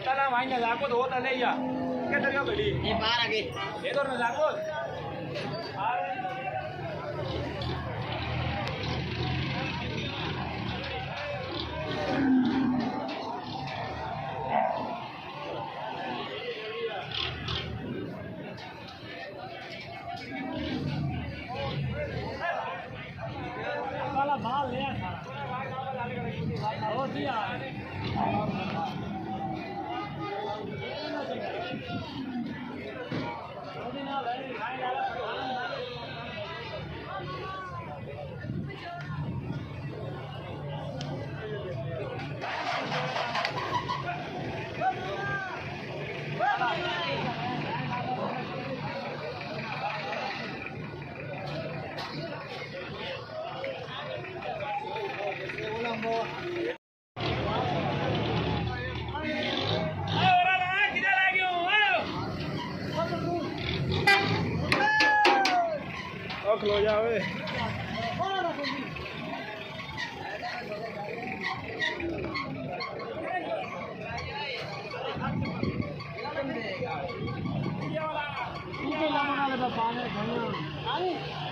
चला भाई नजाको तो होता नहीं या किधर गया बेटी ये बाहर आगे ये तो नजाको वाला बाल ले आ हो दिया खलो जावे पानी